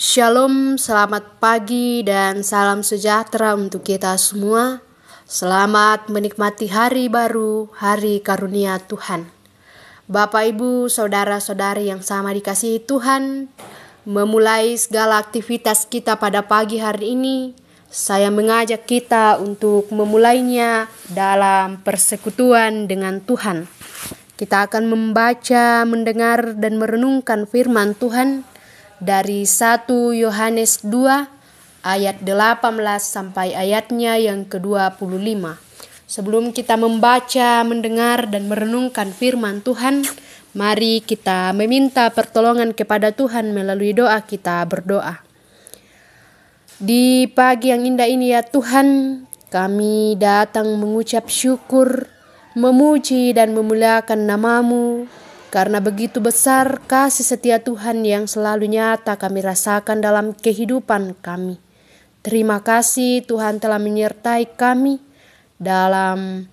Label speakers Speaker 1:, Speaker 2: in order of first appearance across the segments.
Speaker 1: Shalom, selamat pagi dan salam sejahtera untuk kita semua. Selamat menikmati hari baru, hari karunia Tuhan. Bapak, Ibu, saudara-saudari yang sama dikasihi Tuhan, memulai segala aktivitas kita pada pagi hari ini, saya mengajak kita untuk memulainya dalam persekutuan dengan Tuhan. Kita akan membaca, mendengar, dan merenungkan firman Tuhan dari 1 Yohanes 2 ayat 18 sampai ayatnya yang ke-25. Sebelum kita membaca, mendengar, dan merenungkan firman Tuhan, mari kita meminta pertolongan kepada Tuhan melalui doa. Kita berdoa. Di pagi yang indah ini ya Tuhan, kami datang mengucap syukur, memuji dan memuliakan nama-Mu, karena begitu besar kasih setia Tuhan yang selalu nyata kami rasakan dalam kehidupan kami. Terima kasih Tuhan telah menyertai kami dalam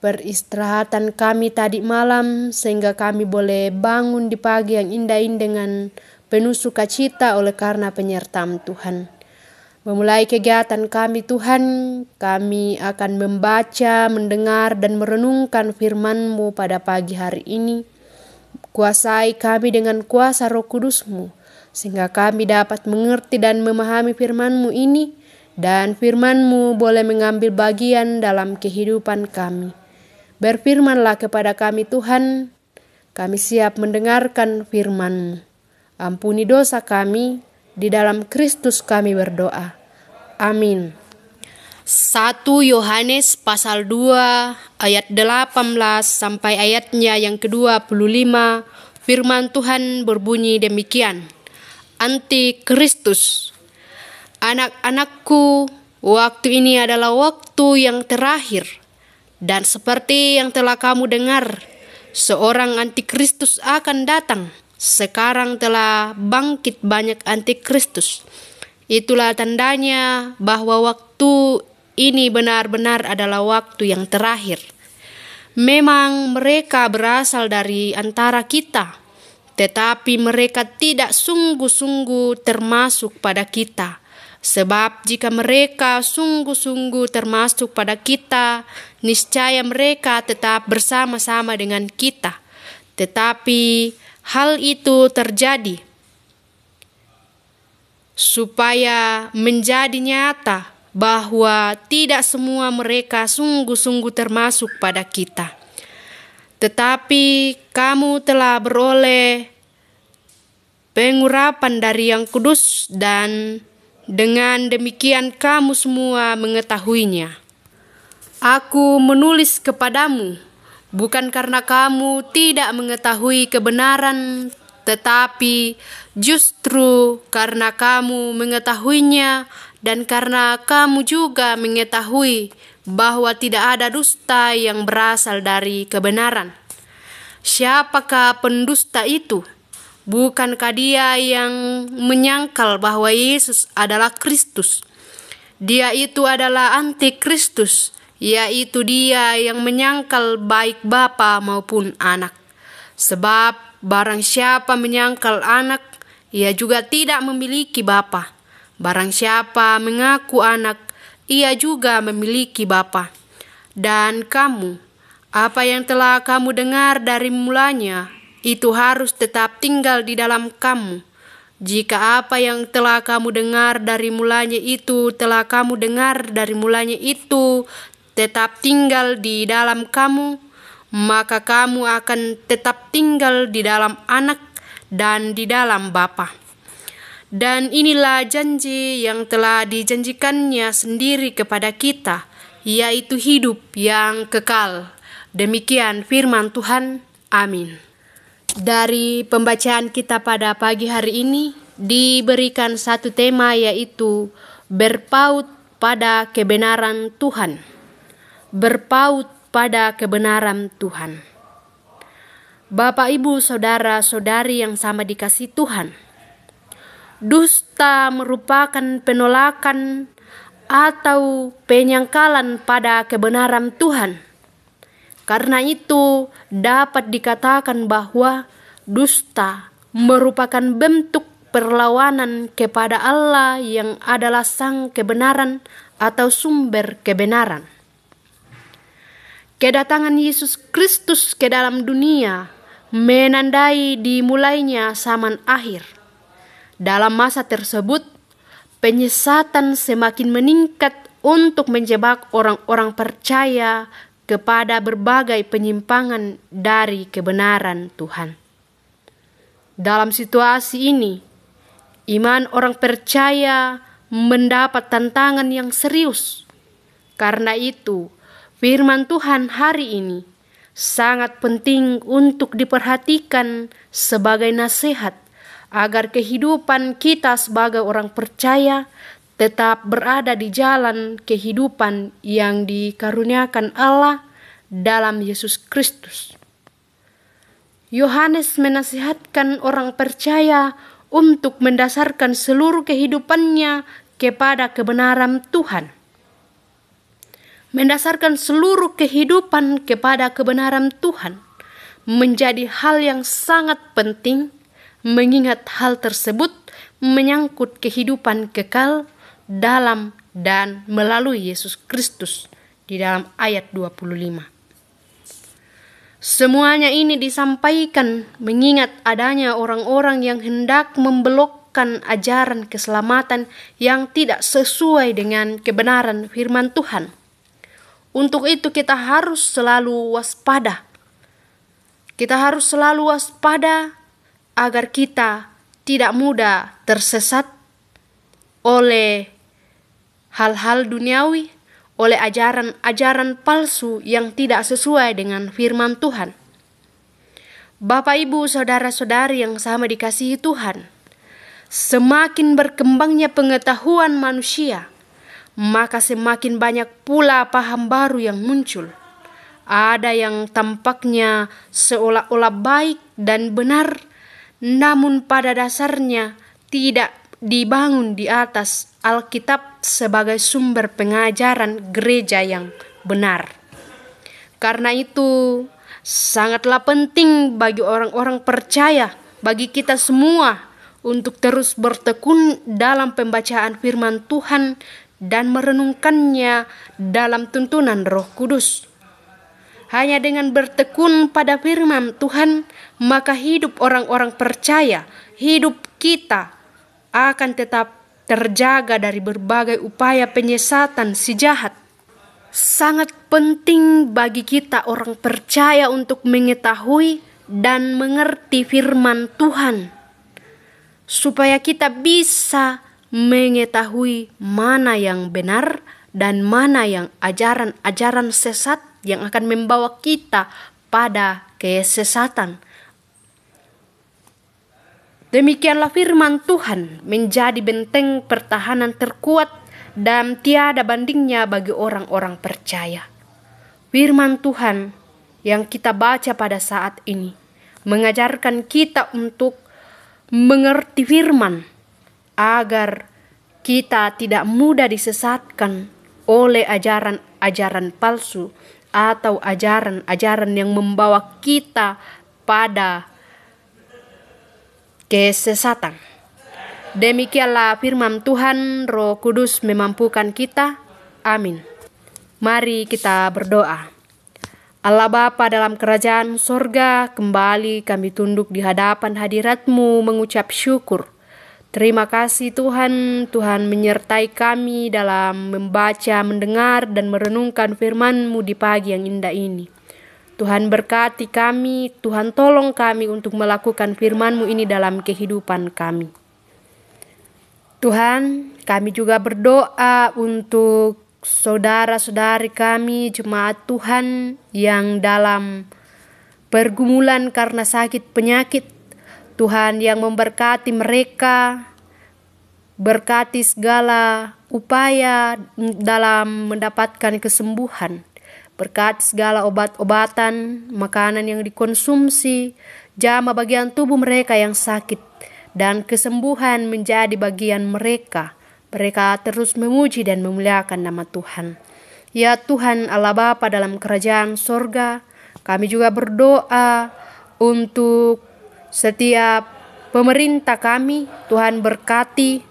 Speaker 1: peristirahatan kami tadi malam, sehingga kami boleh bangun di pagi yang indah ini dengan penuh sukacita oleh karena penyertaan Tuhan. Memulai kegiatan kami Tuhan, kami akan membaca, mendengar, dan merenungkan firman-Mu pada pagi hari ini. Kuasai kami dengan kuasa Roh Kudus-Mu, sehingga kami dapat mengerti dan memahami firman-Mu ini, dan firman-Mu boleh mengambil bagian dalam kehidupan kami. Berfirmanlah kepada kami Tuhan, kami siap mendengarkan firman-Mu. Ampuni dosa kami, di dalam Kristus kami berdoa. Amin. 1 Yohanes pasal 2 ayat 18 sampai ayatnya yang ke-25, firman Tuhan berbunyi demikian. Antikristus. Anak-anakku, waktu ini adalah waktu yang terakhir, dan seperti yang telah kamu dengar, seorang antikristus akan datang. Sekarang telah bangkit banyak antikristus. Itulah tandanya bahwa waktu ini benar-benar adalah waktu yang terakhir. Memang mereka berasal dari antara kita, tetapi mereka tidak sungguh-sungguh termasuk pada kita. Sebab jika mereka sungguh-sungguh termasuk pada kita, niscaya mereka tetap bersama-sama dengan kita. Tetapi hal itu terjadi supaya menjadi nyata bahwa tidak semua mereka sungguh-sungguh termasuk pada kita. Tetapi kamu telah beroleh pengurapan dari Yang Kudus, dan dengan demikian kamu semua mengetahuinya. Aku menulis kepadamu bukan karena kamu tidak mengetahui kebenaran, tetapi justru karena kamu mengetahuinya, dan karena kamu juga mengetahui bahwa tidak ada dusta yang berasal dari kebenaran. Siapakah pendusta itu? Bukankah dia yang menyangkal bahwa Yesus adalah Kristus? Dia itu adalah antikristus, yaitu dia yang menyangkal baik bapa maupun anak. Sebab barang siapa menyangkal anak, ia juga tidak memiliki bapa. Barang siapa mengaku anak, ia juga memiliki bapa. Dan kamu, apa yang telah kamu dengar dari mulanya, itu harus tetap tinggal di dalam kamu. Jika apa yang telah kamu dengar dari mulanya itu tetap tinggal di dalam kamu, maka kamu akan tetap tinggal di dalam anak dan di dalam Bapa. Dan inilah janji yang telah dijanjikannya sendiri kepada kita, yaitu hidup yang kekal. Demikian firman Tuhan. Amin. Dari pembacaan kita pada pagi hari ini diberikan satu tema, yaitu berpaut pada kebenaran Tuhan. Berpaut pada kebenaran Tuhan. Bapak, Ibu, saudara-saudari yang sama dikasihi Tuhan, dusta merupakan penolakan atau penyangkalan pada kebenaran Tuhan. Karena itu dapat dikatakan bahwa dusta merupakan bentuk perlawanan kepada Allah yang adalah sang kebenaran atau sumber kebenaran. Kedatangan Yesus Kristus ke dalam dunia menandai dimulainya zaman akhir. Dalam masa tersebut, penyesatan semakin meningkat untuk menjebak orang-orang percaya kepada berbagai penyimpangan dari kebenaran Tuhan. Dalam situasi ini, iman orang percaya mendapat tantangan yang serius. Karena itu, firman Tuhan hari ini sangat penting untuk diperhatikan sebagai nasihat agar kehidupan kita sebagai orang percaya tetap berada di jalan kehidupan yang dikaruniakan Allah dalam Yesus Kristus. Yohanes menasihatkan orang percaya untuk mendasarkan seluruh kehidupannya kepada kebenaran Tuhan. Mendasarkan seluruh kehidupan kepada kebenaran Tuhan menjadi hal yang sangat penting, mengingat hal tersebut menyangkut kehidupan kekal dalam dan melalui Yesus Kristus di dalam ayat 25. Semuanya ini disampaikan mengingat adanya orang-orang yang hendak membelokkan ajaran keselamatan yang tidak sesuai dengan kebenaran firman Tuhan. Untuk itu kita harus selalu waspada. Kita harus selalu waspada agar kita tidak mudah tersesat oleh hal-hal duniawi, oleh ajaran-ajaran palsu yang tidak sesuai dengan firman Tuhan. Bapak, Ibu, saudara-saudari yang sama dikasihi Tuhan, semakin berkembangnya pengetahuan manusia, maka semakin banyak pula paham baru yang muncul. Ada yang tampaknya seolah-olah baik dan benar, namun pada dasarnya tidak dibangun di atas Alkitab sebagai sumber pengajaran gereja yang benar. Karena itu, sangatlah penting bagi orang-orang percaya, bagi kita semua, untuk terus bertekun dalam pembacaan firman Tuhan dan merenungkannya dalam tuntunan Roh Kudus. Hanya dengan bertekun pada firman Tuhan, maka hidup orang-orang percaya, hidup kita akan tetap terjaga dari berbagai upaya penyesatan si jahat. Sangat penting bagi kita orang percaya untuk mengetahui dan mengerti firman Tuhan, supaya kita bisa mengetahui mana yang benar dan mana yang ajaran-ajaran sesat yang akan membawa kita pada kesesatan. Demikianlah firman Tuhan menjadi benteng pertahanan terkuat dan tiada bandingnya bagi orang-orang percaya. Firman Tuhan yang kita baca pada saat ini mengajarkan kita untuk mengerti firman agar kita tidak mudah disesatkan oleh ajaran-ajaran palsu atau ajaran-ajaran yang membawa kita pada kesesatan. Demikianlah firman Tuhan. Roh Kudus memampukan kita. Amin. Mari kita berdoa. Allah Bapa dalam kerajaan sorga, kembali kami tunduk di hadapan hadirat-Mu mengucap syukur. Terima kasih Tuhan, Tuhan menyertai kami dalam membaca, mendengar, dan merenungkan firman-Mu di pagi yang indah ini. Tuhan berkati kami, Tuhan tolong kami untuk melakukan firman-Mu ini dalam kehidupan kami. Tuhan, kami juga berdoa untuk saudara-saudari kami, jemaat Tuhan yang dalam pergumulan karena sakit penyakit. Tuhan yang memberkati mereka, berkati segala upaya dalam mendapatkan kesembuhan, berkati segala obat-obatan, makanan yang dikonsumsi, jamah bagian tubuh mereka yang sakit, dan kesembuhan menjadi bagian mereka. Mereka terus memuji dan memuliakan nama Tuhan. Ya Tuhan Allah Bapa dalam kerajaan sorga, kami juga berdoa untuk setiap pemerintah kami. Tuhan berkati,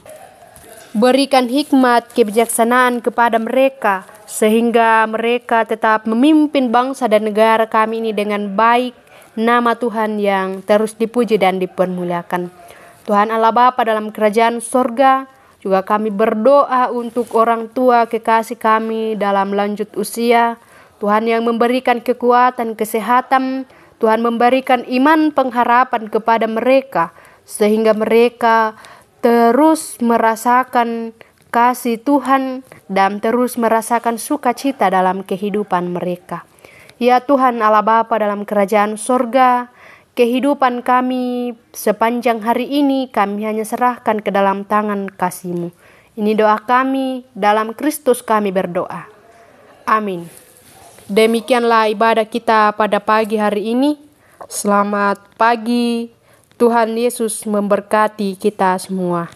Speaker 1: berikan hikmat kebijaksanaan kepada mereka, sehingga mereka tetap memimpin bangsa dan negara kami ini dengan baik. Nama Tuhan yang terus dipuji dan dipermuliakan. Tuhan Allah Bapa dalam kerajaan sorga, juga kami berdoa untuk orang tua kekasih kami dalam lanjut usia. Tuhan yang memberikan kekuatan, kesehatan, Tuhan memberikan iman pengharapan kepada mereka, sehingga mereka terus merasakan kasih Tuhan dan terus merasakan sukacita dalam kehidupan mereka. Ya Tuhan Allah Bapa dalam kerajaan sorga, kehidupan kami sepanjang hari ini kami hanya serahkan ke dalam tangan kasih-Mu. Ini doa kami, dalam Kristus kami berdoa. Amin. Demikianlah ibadah kita pada pagi hari ini. Selamat pagi, Tuhan Yesus memberkati kita semua.